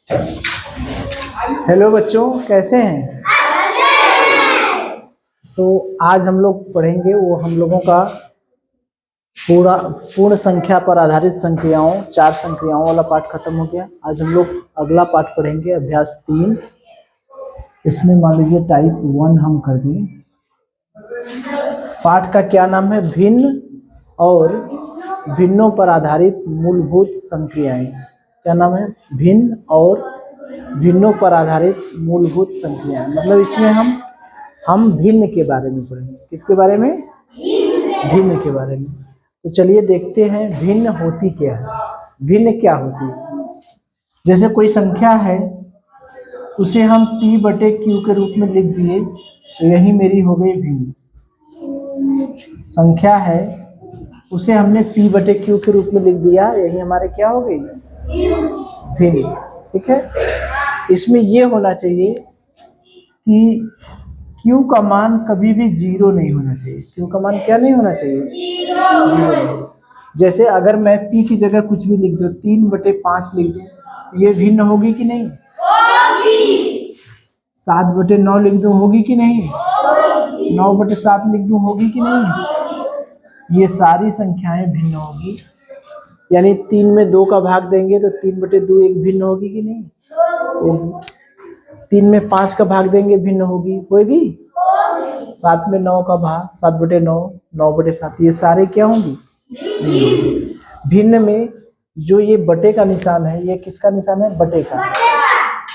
Hello बच्चों, कैसे हैं? तो आज हम लोग पढ़ेंगे वो हम लोगों का पूर्ण संख्या पर आधारित संक्रियाओं, 4 संक्रियाओं वाला पाठ खत्म हो गया। आज हम लोग अगला पाठ पढ़ेंगे, अभ्यास 3। इसमें मान लीजिए टाइप 1 हम कर दें। पाठ का क्या नाम है? भिन्न और भिन्नों पर आधारित मूलभूत संक्रियाएं। क्या नाम है? भिन्न और भिन्नों पर आधारित मूलभूत संक्रियाएं। मतलब इसमें हम भिन्न के बारे में पढ़ेंगे। किसके बारे में? भिन्न के बारे में। तो चलिए देखते हैं भिन्न होती क्या है। भिन्न क्या होती है? जैसे कोई संख्या है, उसे हम p/q के रूप में लिख दिए तो यही मेरी हो गई भिन्न। संख्या है, उसे हमने p/q के रूप में लिख दिया, यही हमारे क्या हो गई? भिन्न। ठीक है। इसमें ये होना चाहिए कि q का मान कभी भी 0 नहीं होना चाहिए। q का मान क्या नहीं होना चाहिए? 0। जैसे अगर मैं p की जगह कुछ भी लिख दूं, 3/5 लिख दूं, ये भिन्न होगी कि नहीं? होगी। 7/9 लिख दूं, होगी कि नहीं? होगी। 9/7 लिख दूं, होगी कि नहीं? ये सारी संख्याएं भिन्न होगी। यानी 3 में 2 का भाग देंगे तो 3/2 एक भिन्न होगी कि नहीं? होगी। 3 में 5 का भाग देंगे, भिन्न होगी? होगी। 7 में 9 का भाग, 7/9, 9/7, ये सारे क्या होंगी? भिन्न में जो ये बटे का निशान है, ये किसका निशान है? बटे का।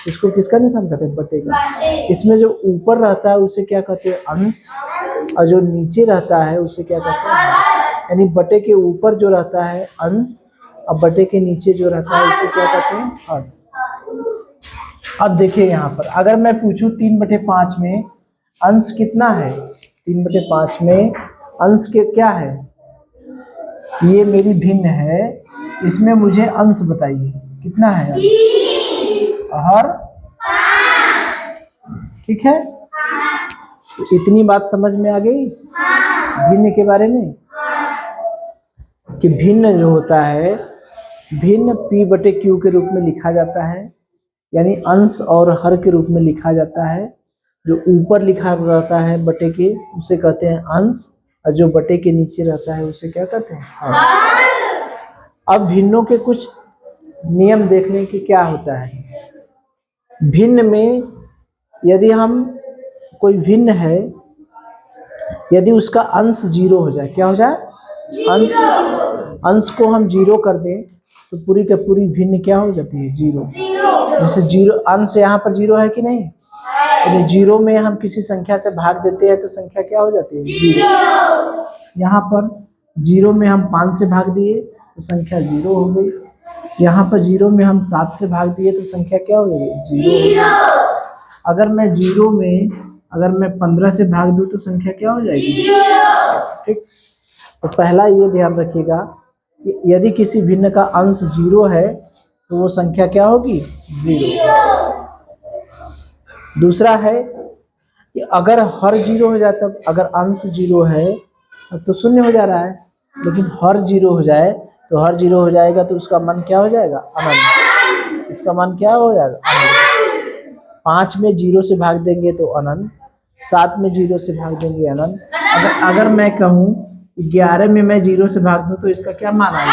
इसको किसका निशान कहते हैं? बटे का। इसमें जो ऊपर रहता है उसे क्या कहते हैं? अंश। और जो नीचे रहता है उसे क्या कहते हैं? यानी बटे के ऊपर जो रहता है अंश, और बटे के नीचे जो रहता है उसे क्या कहते हैं? हर। अब देखिए यहाँ पर अगर मैं पूछूं 3/5 में अंश कितना है? 3/5 में अंश के क्या है? ये मेरी भिन्न है, इसमें मुझे अंश बताइए कितना है? हर। ठीक है। तो इतनी बात समझ में आ गई भिन्न के बारे में, कि भिन्न जो होता है, भिन्न p/q के रूप में लिखा जाता है, यानी अंश और हर के रूप में लिखा जाता है। जो ऊपर लिखा रहता है बटे के, उसे कहते हैं अंश, और जो बटे के नीचे रहता है उसे क्या कहते हैं? हर। अब भिन्नों के कुछ नियम देख लें कि क्या होता है। भिन्न में यदि हम कोई भिन्न है, यदि उसका अंश 0 हो जाए, क्या हो जाए? अंश को हम 0 कर दें तो पूरी का पूरी भिन्न क्या हो जाती है? 0। जैसे 0 अंश यहाँ पर 0 है कि नहीं? यदि 0 में हम किसी संख्या से भाग देते हैं तो संख्या क्या हो जाती है? 0। यहाँ पर 0 में हम 5 से भाग दिए तो संख्या 0 हो गई। यहाँ पर 0 में हम 7 से भाग दिए तो संख्या क्या हो गई? 0। अगर मैं 0 में अगर मैं 15 से भाग दूं तो संख्या क्या हो जाएगी? 0। ठीक। तो पहला ये ध्यान रखिएगा कि यदि किसी भिन्न का अंश 0 है तो वो संख्या क्या होगी? 0। दूसरा है कि अगर हर 0 हो जाए, तब अगर अंश 0 है तब तो शून्य हो जा रहा है, लेकिन हर 0 हो जाए तो हर 0 हो जाएगा तो उसका मान क्या हो जाएगा? अनंत। इसका मान क्या हो जाएगा? अनंत। 5 में 0 से भाग देंगे तो अनंत, 7 में 0 से भाग देंगे अनंत। अगर मैं कहूँ 11 में मैं 0 से भाग दूं तो इसका क्या मान आएगा?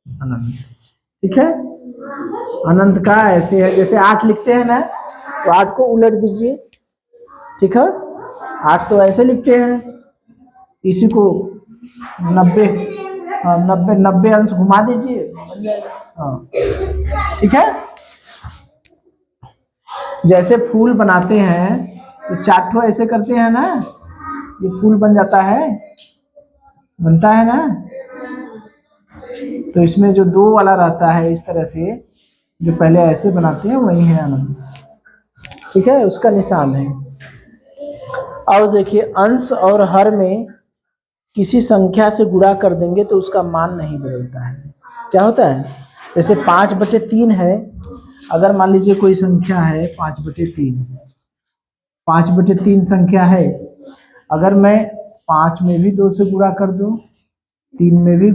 अनंत। ठीक है। अनंत का ऐसे है, जैसे 8 लिखते हैं ना, तो 8 को उलट दीजिए। ठीक है। 8 तो ऐसे लिखते हैं, इसी को 90 अंश घुमा दीजिए। हाँ। ठीक है। जैसे फूल बनाते हैं तो 4 ठो ऐसे करते हैं ना, ये फूल बन जाता है, बनता है ना। तो इसमें जो 2 वाला रहता है इस तरह से, जो पहले ऐसे बनाते हैं वही है अनंत। ठीक है, उसका निशान है। और देखिए अंश और हर में किसी संख्या से गुणा कर देंगे तो उसका मान नहीं बदलता है। क्या होता है? जैसे 5/3 है, अगर मान लीजिए कोई संख्या है 5/3, 5/3 संख्या है, अगर मैं 5 में भी 2 से गुणा कर दूं, 3 में भी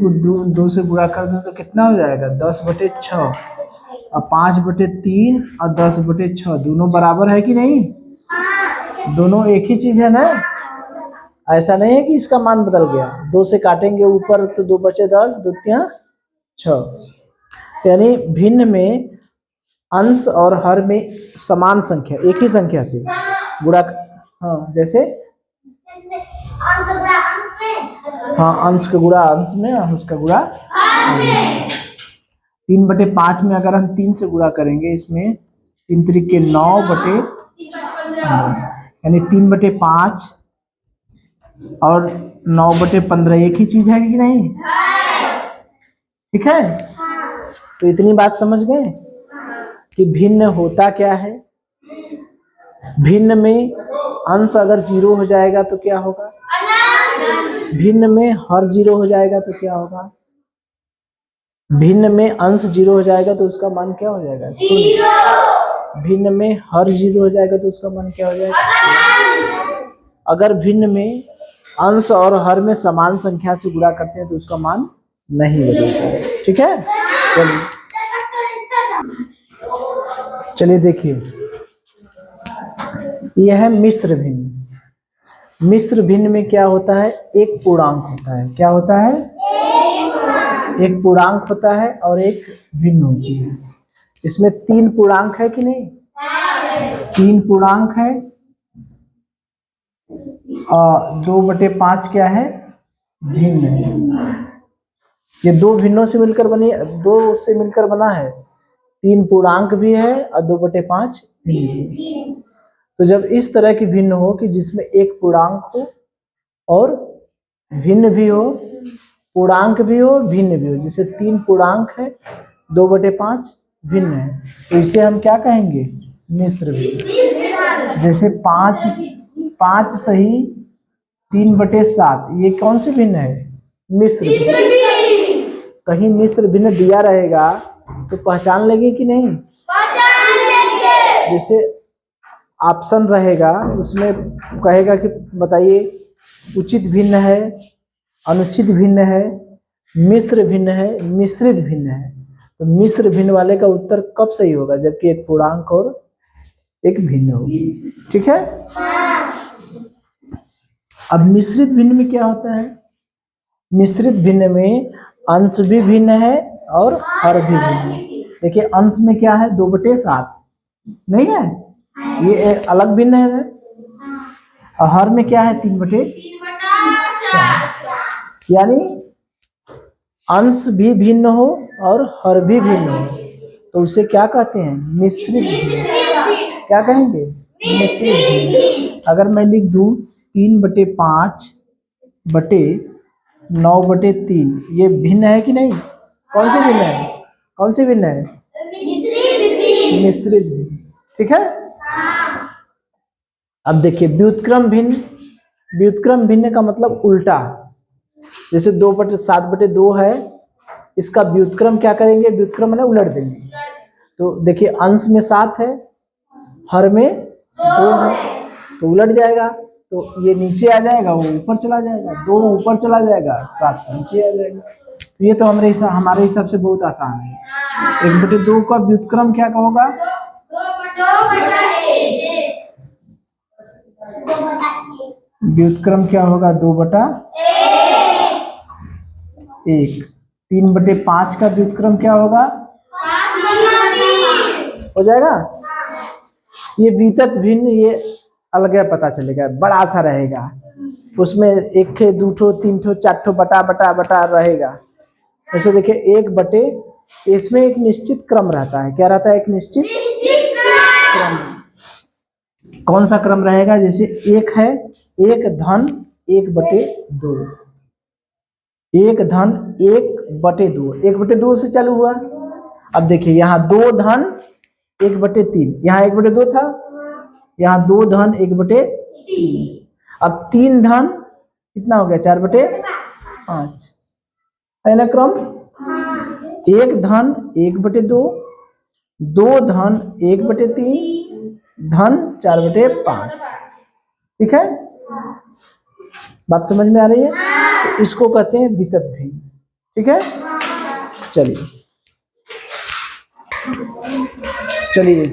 2 से गुणा कर दूं तो कितना हो जाएगा? 10/6। अब 5/3 और 10/6 दोनों बराबर है कि नहीं? दोनों एक ही चीज है ना। ऐसा नहीं है कि इसका मान बदल गया, 2 से काटेंगे ऊपर तो 2 बचे 10, 2 तिया 6। यानी भिन्न में अंश और हर में समान संख्या, एक ही संख्या से गुणा। हाँ जैसे हाँ, अंश का गुणा अंश में, अंश का गुणा 3/5 में अगर हम 3 से गुणा करेंगे, इसमें 3 3 9 यानी 3/5 और 9/15 एक ही चीज है कि नहीं? ठीक है, तो इतनी बात समझ गए कि भिन्न होता क्या है। भिन्न में अंश अगर 0 हो जाएगा तो क्या होगा? भिन्न में हर 0 हो जाएगा तो क्या होगा? भिन्न में अंश 0 हो जाएगा तो उसका मान क्या हो जाएगा? 0। भिन्न में हर 0 हो जाएगा तो उसका मान क्या हो जाएगा? अगर भिन्न में अंश और हर में समान संख्या से गुणा करते हैं तो उसका मान नहीं बदलता। ठीक है, चलिए देखिए, यह है मिश्र भिन्न। मिश्र भिन्न में क्या होता है? एक पूर्णांक होता है। क्या होता है? एक पूर्णांक होता है और एक भिन्न होती है। इसमें 3 पूर्णांक है कि नहीं? 3 पूर्णांक है और 2/5 क्या है? भिन्न है। ये 2 भिन्नों से मिलकर बनी, 2 से मिलकर बना है। 3 पूर्णांक भी है और 2/5 भिन्न भी। तो जब इस तरह की भिन्न हो कि जिसमें एक पूर्णांक हो और भिन्न भी हो, पूर्णांक भी हो भिन्न भी हो, जैसे 3 पूर्णांक है, 2/5 भिन्न है, तो इसे हम क्या कहेंगे? मिश्र भिन्न। जैसे 5 सही 3/7, ये कौन सी भिन्न है? मिश्र भिन्न। कहीं मिश्र भिन्न दिया रहेगा तो पहचान लेंगे कि नहीं? पहचान लेंगे। जैसे ऑप्शन रहेगा, उसमें कहेगा कि बताइए उचित भिन्न है, अनुचित भिन्न है, मिश्र भिन्न है, मिश्रित भिन्न है। तो मिश्र भिन्न वाले का उत्तर कब सही होगा? जबकि एक पूर्णांक और एक भिन्न होगी। ठीक है, अब मिश्रित भिन्न में क्या होता है? मिश्रित भिन्न में अंश भी भिन्न है और हर भी भिन्न है। देखिए अंश में क्या है? 2/7 नहीं है, ये अलग भिन्न है। और हर में क्या है? 3/4। यानी अंश भी भिन्न हो और हर भी भिन्न हो तो उसे क्या कहते हैं? मिश्रित भिन्न। क्या कहेंगे? मिश्रित भिन्न। अगर मैं लिख दूं 3/5 बटे 9/3, ये भिन्न है कि नहीं? कौन सी भिन्न है? कौन सी भिन्न है? मिश्रित भिन्न। ठीक है, अब देखिए व्युत्क्रम भिन्न। व्युत्क्रम भिन्न का मतलब उल्टा। जैसे 2/7/2 है, इसका व्युत्क्रम क्या करेंगे? व्युत्क्रम है ना, उलट देंगे। तो देखिए अंश में 7 है, हर में 2 है, तो उलट जाएगा। तो ये नीचे आ जाएगा, वो ऊपर चला जाएगा, 2 ऊपर चला जाएगा, 7 नीचे आ जाएगा। तो ये तो हमारे हिसाब से बहुत आसान है। 1/2 का व्युत्क्रम क्या होगा? व्युत्क्रम क्या होगा? 2/1। 3/5 का व्युत्क्रम क्या होगा? हो जाएगा। ये वितत भिन्न, ये अलग पता चलेगा, बड़ा सा रहेगा। उसमें 1 2 3 4 बटा बटा बटा रहेगा। जैसे देखिए 1/, इसमें एक निश्चित क्रम रहता है। क्या रहता है? एक निश्चित क्रम। कौन सा क्रम रहेगा? जैसे 1 है, 1 धन 1/2, 1 धन 1/2, 1/2 से चालू हुआ। अब देखिए यहाँ 2 धन 1/3, यहाँ 1/2 था, यहाँ 2 धन 1/3। अब 3 धन कितना हो गया? 4/5 है ना क्रम। 1 धन 1/2, 2 धन 1/3, धन 4/5। ठीक है, बात समझ में आ रही है? तो इसको कहते हैं वितत भिन्न। ठीक है, चलिए चलिए,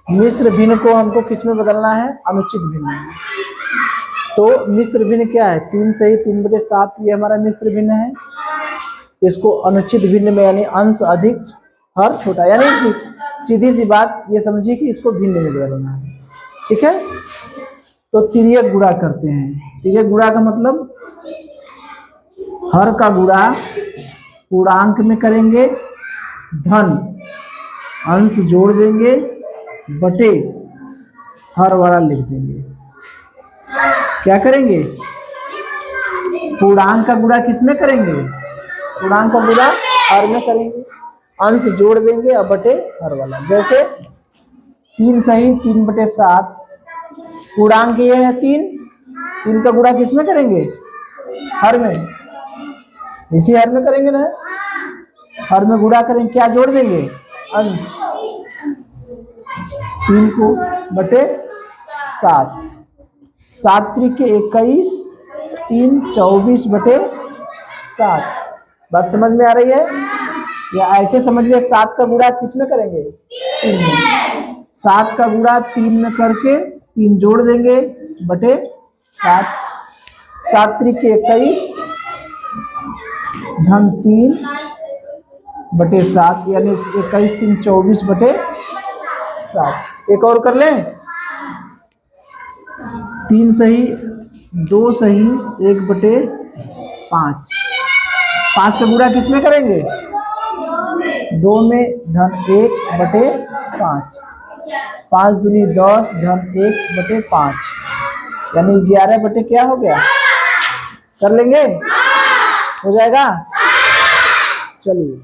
मिश्र भिन्न को हमको किस में बदलना है? अनुचित भिन्न में। तो मिश्र भिन्न क्या है? 3 सही 3/7 ये हमारा मिश्र भिन्न है। इसको अनुचित भिन्न में यानी अंश अधिक हर छोटा, यानी सीधी सी बात ये समझिए कि इसको भिन्न में बदलना है। ठीक है, तो तिर्यक गुणा करते हैं। तिर्यक गुणा का मतलब हर का गुणा पूर्णांक में करेंगे, धन अंश जोड़ देंगे, बटे हर वाला लिख देंगे। क्या करेंगे? पूर्णांक का गुणा किस में करेंगे? पूर्णांक का गुणा हर में करेंगे, अंश जोड़ देंगे और बटे हर वाला। जैसे 3 सही 3/7, पूर्णांक ये है 3 का गुणा किस में करेंगे? हर में, इसी हर में करेंगे ना। हर में गुणा करेंगे, क्या जोड़ देंगे? अंश। 3 को बटे 7, 7 त्रिक 21, 3 24/7। बात समझ में आ रही है? या ऐसे समझ लिया 7 का गुणा किस में करेंगे? 3 में। 7 का गुणा 3 में करके 3 जोड़ देंगे बटे 7, 7 त्रिक 21 धन 3/7 यानी 21 3 24/7। एक और कर लें, 3 सही 2 सही 1/5, 5 का गुणा किस में करेंगे? 2 में धन 1/5, 5 दूनी 10 धन 1/5 यानी 11 बटे क्या हो गया? कर लेंगे? हो जाएगा? चलिए।